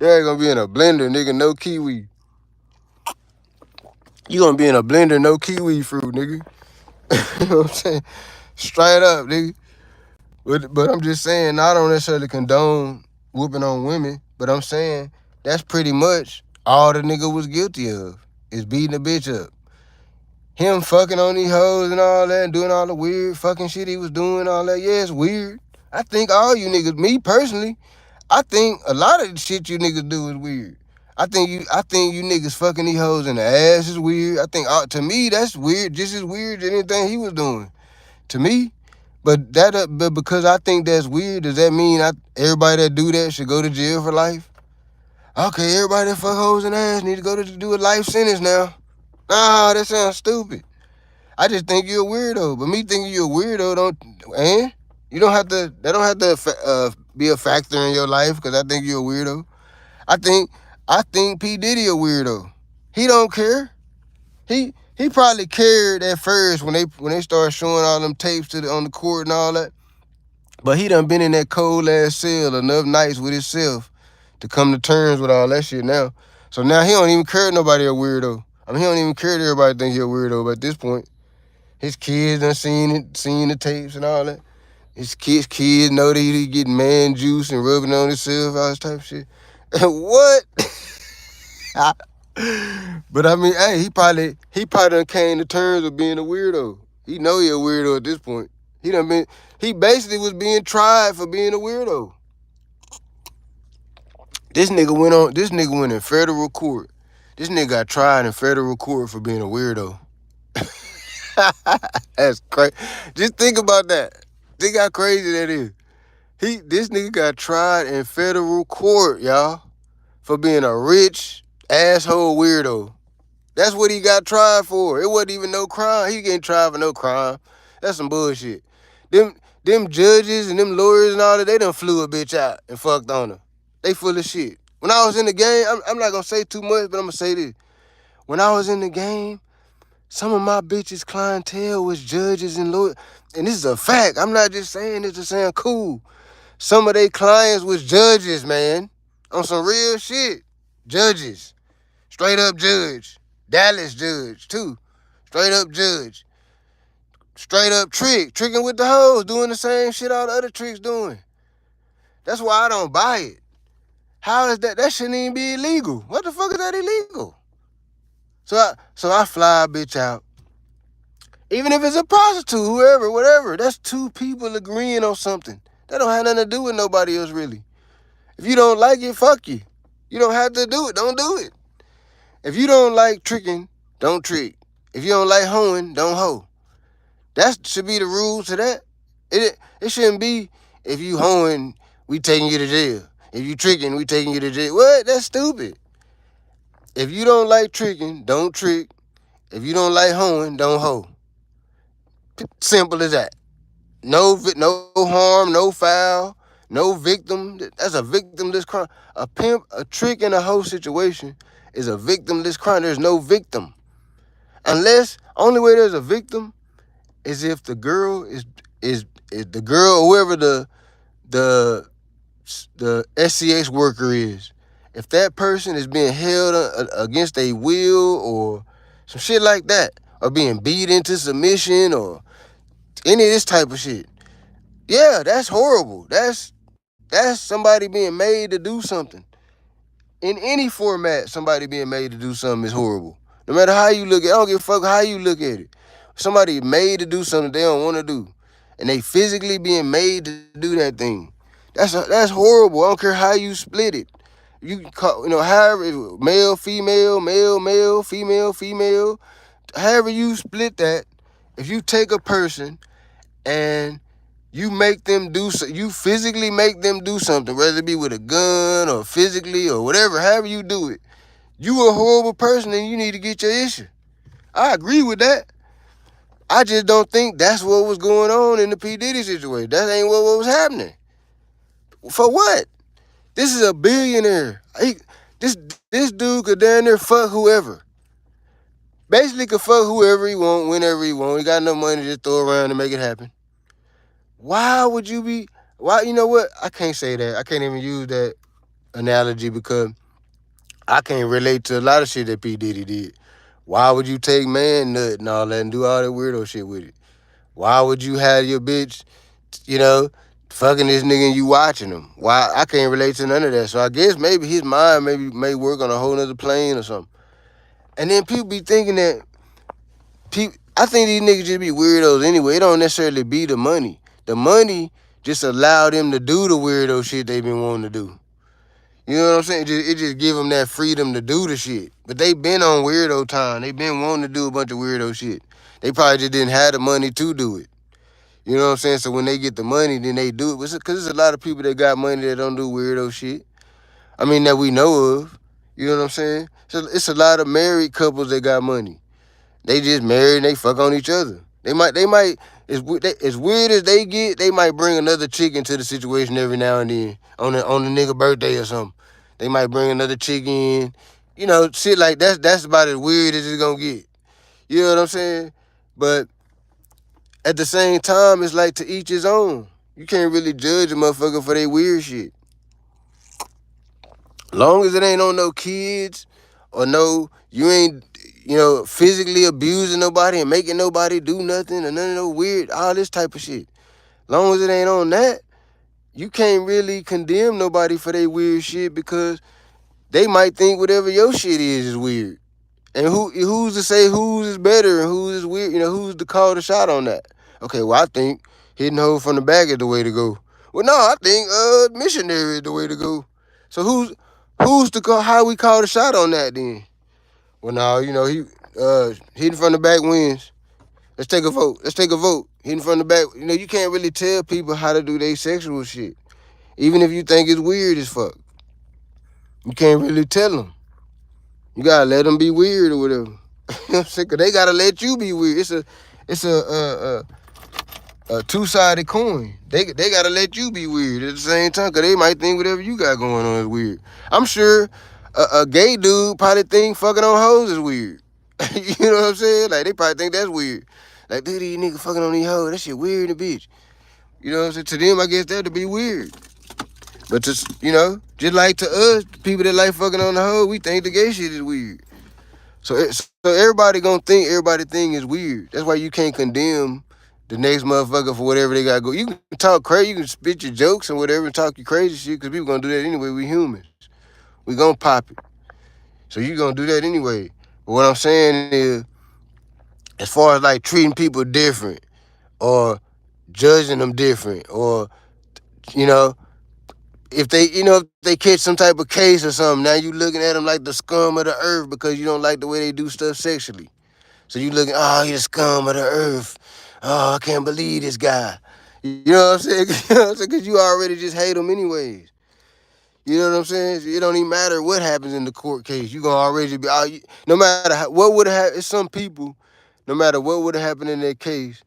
You ain't gonna be in a blender, nigga, no kiwi. You gonna be in a blender, no kiwi fruit, nigga. You know what I'm saying? Straight up, nigga. But I'm just saying, I don't necessarily condone whooping on women, but I'm saying that's pretty much all the nigga was guilty of, is beating a bitch up. him fucking on these hoes and all that, and doing all the weird fucking shit he was doing, all that. Yeah, it's weird. I think all you niggas, me personally, I think a lot of the shit you niggas do is weird. I think you niggas fucking these hoes in the ass is weird. I think to me that's weird, just as weird as anything he was doing. To me. But because I think that's weird, does that mean everybody that do that should go to jail for life? Okay, everybody that fuck hoes in the ass need to go to do a life sentence now. Nah, that sounds stupid. I just think you're a weirdo. But me thinking you're a weirdo you don't have to. That don't have to be a factor in your life because I think you're a weirdo. I think P Diddy a weirdo. He don't care. He probably cared at first when they started showing all them tapes on the court and all that. But he done been in that cold ass cell enough nights with himself to come to terms with all that shit now. So now he don't even care nobody a weirdo. I mean, he don't even care that everybody think he a weirdo. But at this point, his kids done seen the tapes and all that. His kids know that he getting man juice and rubbing on himself, all this type of shit. What? But I mean, hey, he probably done came to terms with being a weirdo. He know he a weirdo at this point. He basically was being tried for being a weirdo. This nigga went in federal court. This nigga got tried in federal court for being a weirdo. That's crazy. Just think about that. Think how crazy that is. This nigga got tried in federal court, y'all, for being a rich asshole weirdo. That's what he got tried for. It wasn't even no crime. He getting tried for no crime. That's some bullshit. Them judges and them lawyers and all that, they done flew a bitch out and fucked on her. They full of shit. When I was in the game, I'm not gonna say too much, but I'm gonna say this. When I was in the game, some of my bitches' clientele was judges and lawyers. And this is a fact. I'm not just saying this to sound cool. Some of their clients was judges, man. On some real shit. Judges. Straight up judge. Dallas judge, too. Straight up judge. Straight up tricking with the hoes, doing the same shit all the other tricks doing. That's why I don't buy it. How is that? That shouldn't even be illegal. What the fuck is that illegal? So I fly a bitch out. Even if it's a prostitute, whoever, whatever. That's two people agreeing on something. That don't have nothing to do with nobody else, really. If you don't like it, fuck you. You don't have to do it. Don't do it. If you don't like tricking, don't trick. If you don't like hoeing, don't hoe. That should be the rules to that. It shouldn't be, if you hoeing, we taking you to jail. If you tricking, we taking you to jail. What? That's stupid. If you don't like tricking, don't trick. If you don't like hoeing, don't hoe. Simple as that. No harm, no foul, no victim. That's a victimless crime. A pimp, a trick, and a hoe situation is a victimless crime. There's no victim. Only way there's a victim is if the girl is the girl, or whoever the SCH worker is. If that person is being held against their will or some shit like that, or being beat into submission or any of this type of shit, yeah, that's horrible. That's somebody being made to do something. In any format, somebody being made to do something is horrible. No matter how you look at it, I don't give a fuck how you look at it. Somebody made to do something they don't want to do, and they physically being made to do that thing. That's horrible. I don't care how you split it. You call, however, male, female, male, female, female, however you split that. If you take a person and you make them you physically make them do something, whether it be with a gun or physically or whatever, however you do it, you a horrible person and you need to get your issue. I agree with that. I just don't think that's what was going on in the P. Diddy situation. That ain't what was happening. For what? This is a billionaire. This dude could damn near fuck whoever. Basically could fuck whoever he want, whenever he want. He got enough money to just throw around and make it happen. You know what? I can't say that. I can't even use that analogy because I can't relate to a lot of shit that P. Diddy did. Why would you take man nut and all that and do all that weirdo shit with it? Why would you have your bitch, fucking this nigga and you watching him? Why? I can't relate to none of that. So I guess maybe his mind may work on a whole nother plane or something. And then people be thinking that I think these niggas just be weirdos anyway. It don't necessarily be the money. The money just allow them to do the weirdo shit they been wanting to do. You know what I'm saying? It just give them that freedom to do the shit. But they been on weirdo time. They been wanting to do a bunch of weirdo shit. They probably just didn't have the money to do it. You know what I'm saying? So when they get the money, then they do it. Because there's a lot of people that got money that don't do weirdo shit. I mean, that we know of. You know what I'm saying? So it's a lot of married couples that got money. They just married and they fuck on each other. They might, as weird as they get, they might bring another chick into the situation every now and then on the nigga birthday or something. They might bring another chick in, shit like that's about as weird as it's gonna get. You know what I'm saying? But at the same time, it's like to each his own. You can't really judge a motherfucker for their weird shit. Long as it ain't on no kids or you ain't, physically abusing nobody and making nobody do nothing or none of no weird, all this type of shit. Long as it ain't on that, you can't really condemn nobody for their weird shit because they might think whatever your shit is weird. And who's to say whose is better and whose is weird? Who's to call the shot on that? Okay, well, I think hitting hoe from the back is the way to go. Well, no, I think missionary is the way to go. So who's to call? How we call the shot on that then? Well, no, he hitting from the back wins. Let's take a vote. Hitting from the back. You can't really tell people how to do their sexual shit, even if you think it's weird as fuck. You can't really tell them. You gotta let them be weird or whatever. You know what I'm saying? Cause they gotta let you be weird. It's a two-sided coin. They gotta let you be weird at the same time, cause they might think whatever you got going on is weird. I'm sure a gay dude probably think fucking on hoes is weird. You know what I'm saying? Like they probably think that's weird. Like, dude, these niggas fucking on these hoes, that shit weird, the bitch. You know what I'm saying? To them, I guess that'd be weird. But just like to us, people that like fucking on the hoe, we think the gay shit is weird. So everybody gonna think everybody thing is weird. That's why you can't condemn the next motherfucker for whatever they gotta go. You can talk crazy, you can spit your jokes and whatever and talk your crazy shit, because people gonna do that anyway. We humans. We gonna pop it. So you gonna do that anyway. But what I'm saying is, as far as like treating people different or judging them different, or if they catch some type of case or something, now you looking at them like the scum of the earth because you don't like the way they do stuff sexually. So you looking, oh, you're the scum of the earth. Oh, I can't believe this guy. You know what I'm saying? You know what I'm saying? Because you already just hate him anyways. You know what I'm saying? So it don't even matter what happens in the court case. You gonna already be, no matter what would have happened. It's some people, no matter what would have happened in that case,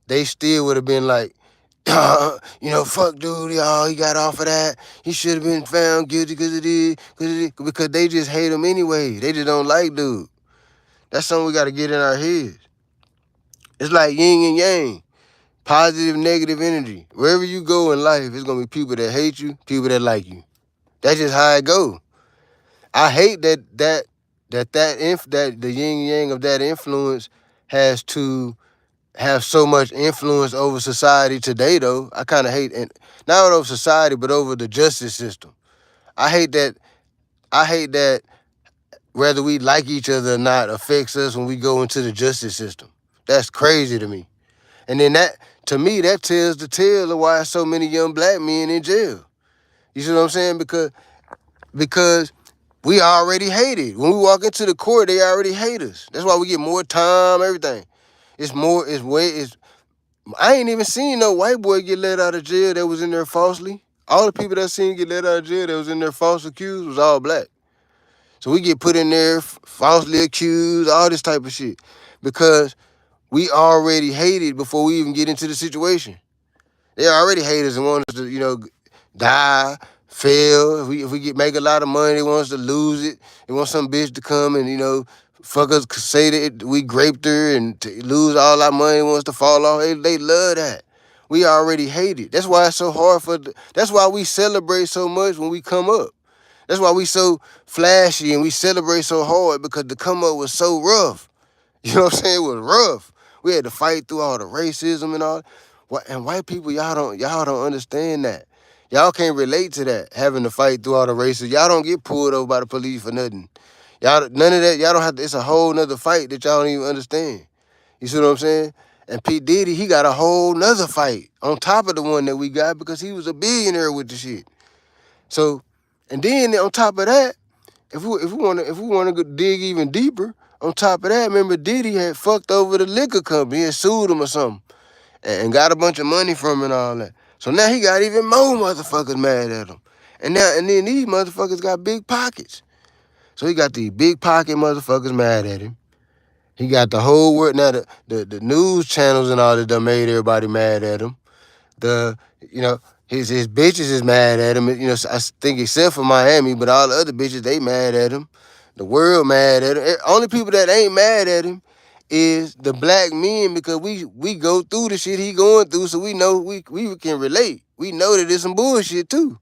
they still would have been like, fuck dude, he got off of that. He should have been found guilty because they just hate him anyway. They just don't like dude. That's something we got to get in our heads. It's like yin and yang, positive, negative energy. Wherever you go in life, it's gonna be people that hate you, people that like you. That's just how it go. I hate that the yin and yang of that influence has to have so much influence over society today, though. I kind of hate, and not over society, but over the justice system. I hate that whether we like each other or not affects us when we go into the justice system. That's crazy to me. And then to me, that tells the tale of why so many young black men in jail. You see what I'm saying? Because we already hate it. When we walk into the court, they already hate us. That's why we get more time, everything. I ain't even seen no white boy get let out of jail that was in there falsely. All the people that seen get let out of jail that was in there false accused was all black. So we get put in there falsely accused, all this type of shit. Because we already hate it before we even get into the situation. They already hate us and want us to, die, fail. If we make a lot of money, they want us to lose it. They want some bitch to come and, fuck us, say that we raped her and to lose all our money, they want us to fall off. They love that. We already hate it. That's why it's so hard that's why we celebrate so much when we come up. That's why we so flashy and we celebrate so hard, because the come up was so rough. You know what I'm saying? It was rough. We had to fight through all the racism and all. And white people, y'all don't understand that. Y'all can't relate to that, having to fight through all the racism. Y'all don't get pulled over by the police for nothing. Y'all, none of that. Y'all don't have to. It's a whole nother fight that y'all don't even understand. You see what I'm saying? And P. Diddy, he got a whole nother fight on top of the one that we got because he was a billionaire with the shit. So, and then on top of that, if we wanna dig even deeper, on top of that, remember Diddy had fucked over the liquor company and sued him or something and got a bunch of money from him and all that. So now he got even more motherfuckers mad at him. And then these motherfuckers got big pockets. So he got these big pocket motherfuckers mad at him. He got the whole world now. The news channels and all that done made everybody mad at him. The his bitches is mad at him. I think except for Miami, but all the other bitches they mad at him. The world mad at him. Only people that ain't mad at him is the black men because we go through the shit he going through, so we know we can relate. We know that there's some bullshit too.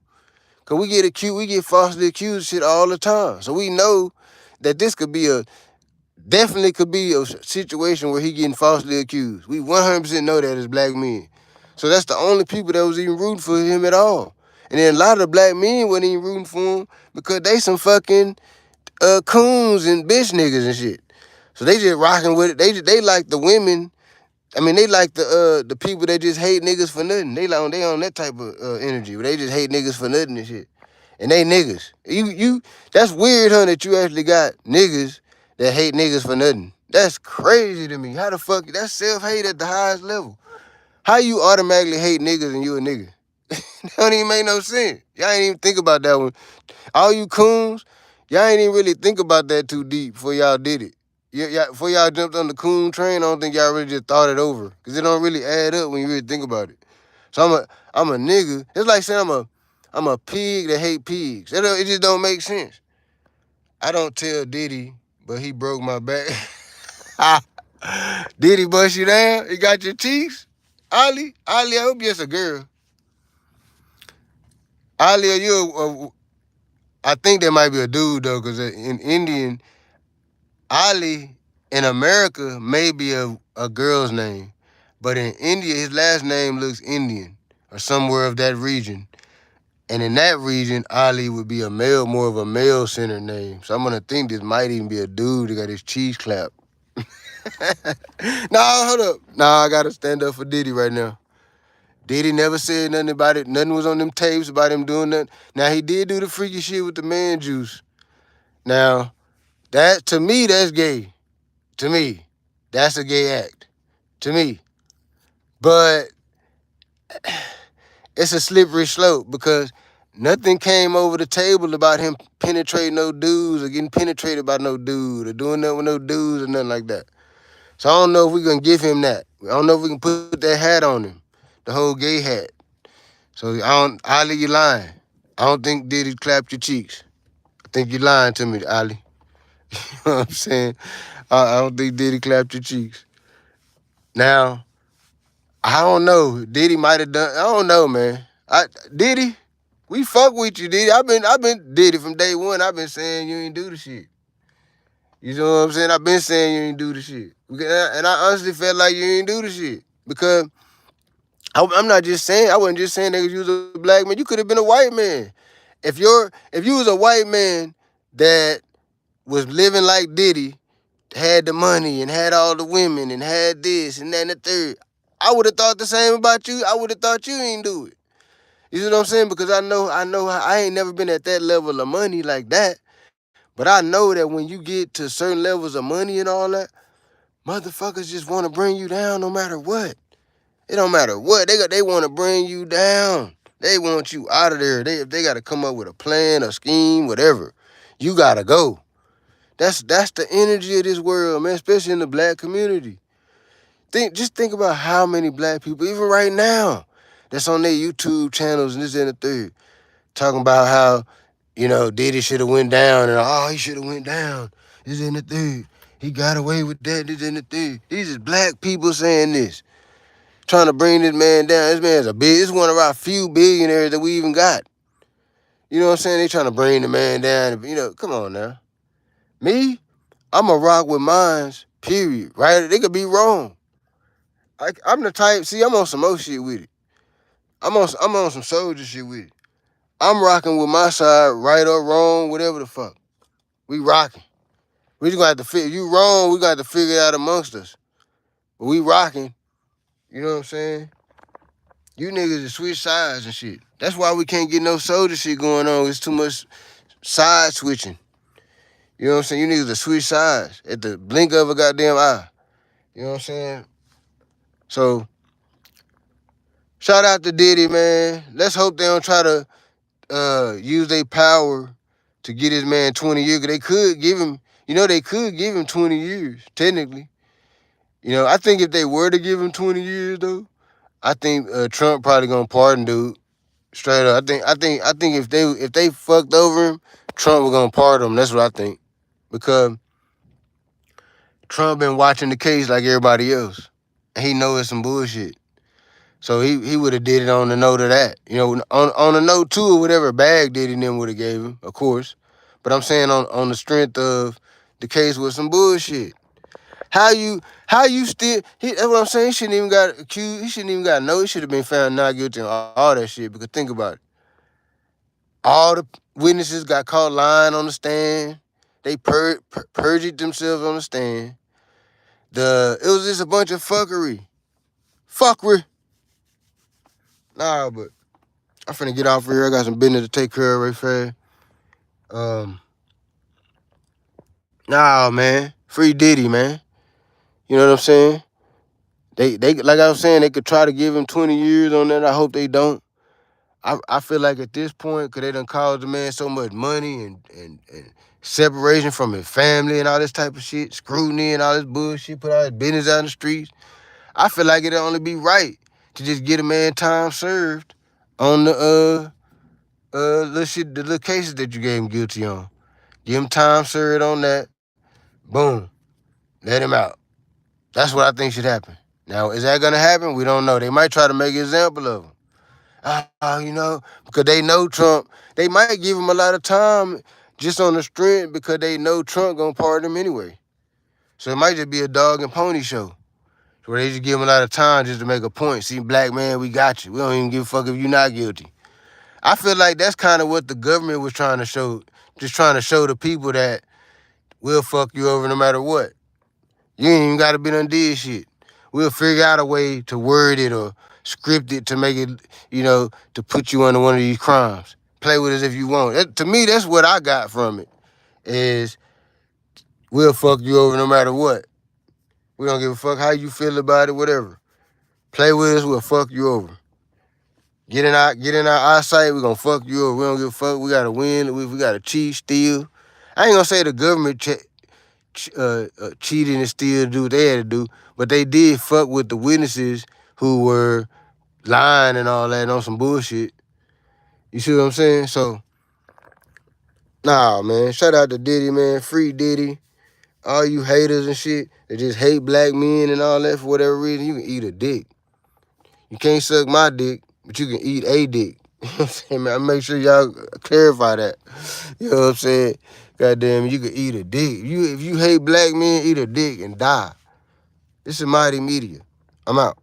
Cause we get falsely accused of shit all the time. So we know that this definitely could be a situation where he getting falsely accused. We 100% know that as black men. So that's the only people that was even rooting for him at all. And then a lot of the black men wasn't even rooting for him because they some fucking coons and bitch niggas and shit. So they just rocking with it. They like the women. I mean, they like the people that just hate niggas for nothing. They on that type of energy where they just hate niggas for nothing and shit. And they niggas. That's weird, huh, that you actually got niggas that hate niggas for nothing. That's crazy to me. How the fuck? That's self-hate at the highest level. How you automatically hate niggas and you a nigga? That don't even make no sense. Y'all ain't even think about that one. All you coons, y'all ain't even really think about that too deep before y'all did it. Before y'all jumped on the coon train, I don't think y'all really just thought it over. Because it don't really add up when you really think about it. So I'm a nigga. It's like saying I'm a pig that hate pigs. It just don't make sense. I don't tell Diddy, but he broke my back. Diddy bust you down? He got your cheeks? Ali, I hope you're a girl. Ali, are you I think that might be a dude though, because in Indian, Ali in America may be a girl's name. But in India, his last name looks Indian or somewhere of that region. And in that region, Ali would be more of a male-centered name. So I'm going to think this might even be a dude that got his cheese clapped. Nah, hold up. Nah, I got to stand up for Diddy right now. Diddy never said nothing about it. Nothing was on them tapes about him doing nothing. Now, he did do the freaky shit with the man juice. Now, to me, that's gay. To me, that's a gay act. To me. But it's a slippery slope because nothing came over the table about him penetrating no dudes or getting penetrated by no dude or doing nothing with no dudes or nothing like that. So I don't know if we're going to give him that. I don't know if we can put that hat on him, the whole gay hat. So Ali, you lying. I don't think Diddy clapped your cheeks. I think you're lying to me, Ali. You know what I'm saying? I don't think Diddy clapped your cheeks. Now, I don't know. Diddy might have done. I don't know, man. Diddy, we fuck with you, Diddy. I've been Diddy from day one. I've been saying you ain't do the shit. You know what I'm saying? I've been saying you ain't do the shit, and I honestly felt like you ain't do the shit because I'm not just saying. I wasn't just saying that you was a black man. You could have been a white man. If you was a white man that was living like Diddy, had the money and had all the women and had this and that and the third, I would have thought the same about you. I would have thought you ain't do it. You see what I'm saying? Because I know I ain't never been at that level of money like that. But I know that when you get to certain levels of money and all that, motherfuckers just want to bring you down no matter what. It don't matter what. They want to bring you down. They want you out of there. They got to come up with a plan, a scheme, whatever. You got to go. That's the energy of this world, man, especially in the black community. Just think about how many black people, even right now, that's on their YouTube channels and this and the third, talking about how, Diddy should have went down and he should have went down. This and the third. He got away with that, this and the third. These is black people saying this, trying to bring this man down. This is one of our few billionaires that we even got. You know what I'm saying? They trying to bring the man down. Come on now. Me, I'm a rock with mines, period. Right? They could be wrong. I'm the type, I'm on some more shit with it. I'm on some soldier shit with it. I'm rocking with my side, right or wrong, whatever the fuck. We rocking. We just gonna have to figure, you wrong, we got to figure it out amongst us. but we rocking. You know what I'm saying? You niggas just switch sides and shit. That's why we can't get no soldier shit going on. It's too much side switching. You know what I'm saying? You niggas to switch sides at the blink of a goddamn eye. You know what I'm saying? So, shout out to Diddy, man. Let's hope they don't try to use their power to get this man 20 years. They could give him, they could give him 20 years, technically. I think if they were to give him 20 years, though, I think Trump probably gonna pardon dude. Straight up. I think if they fucked over him, Trump was gonna pardon him. That's what I think. Because Trump been watching the case like everybody else. And he know it's some bullshit. So he would have did it on the note of that. On the note too, or whatever bag Diddy and them would have gave him, of course. But I'm saying on the strength of the case with some bullshit. How you still that's what I'm saying. He shouldn't even got accused. He shouldn't even got he should have been found not guilty on all that shit. Because think about it. All the witnesses got caught lying on the stand. They perjured themselves on the stand. It was just a bunch of fuckery. Fuckery. Nah, but I'm finna get off here. I got some business to take care of right fast. Nah, man. Free Diddy, man. You know what I'm saying? They like I was saying, they could try to give him 20 years on that. I hope they don't. I feel like at this point, because they done caused the man so much money and separation from his family and all this type of shit, scrutiny and all this bullshit, put all his business out in the streets, I feel like it'd only be right to just get a man time served on the the little cases that you gave him guilty on. Give him time served on that. Boom. Let him out. That's what I think should happen. Now, is that gonna happen? We don't know. They might try to make an example of him. Because they know Trump. They might give him a lot of time just on the strength because they know Trump gonna pardon him anyway. So it might just be a dog and pony show where they just give him a lot of time just to make a point. See, black man, we got you. We don't even give a fuck if you're not guilty. I feel like that's kind of what the government was trying to show, just trying to show the people that we'll fuck you over no matter what. You ain't even got to be done did shit. We'll figure out a way to word it or script it to make it, to put you under one of these crimes. Play with us if you want. To me, that's what I got from it, is we'll fuck you over no matter what. We don't give a fuck how you feel about it, whatever. Play with us, we'll fuck you over. Get in our eyesight, we're gonna fuck you over. We don't give a fuck. We gotta win. We gotta cheat, steal. I ain't gonna say the government cheated and still do what they had to do, but they did fuck with the witnesses who were lying and all that on some bullshit. You see what I'm saying? So, nah, man. Shout out to Diddy, man. Free Diddy. All you haters and shit that just hate black men and all that for whatever reason, you can eat a dick. You can't suck my dick, but you can eat a dick. You know what I'm saying, man? I make sure y'all clarify that. You know what I'm saying? Goddamn, you can eat a dick. If you hate black men, eat a dick and die. This is Mighty Media. I'm out.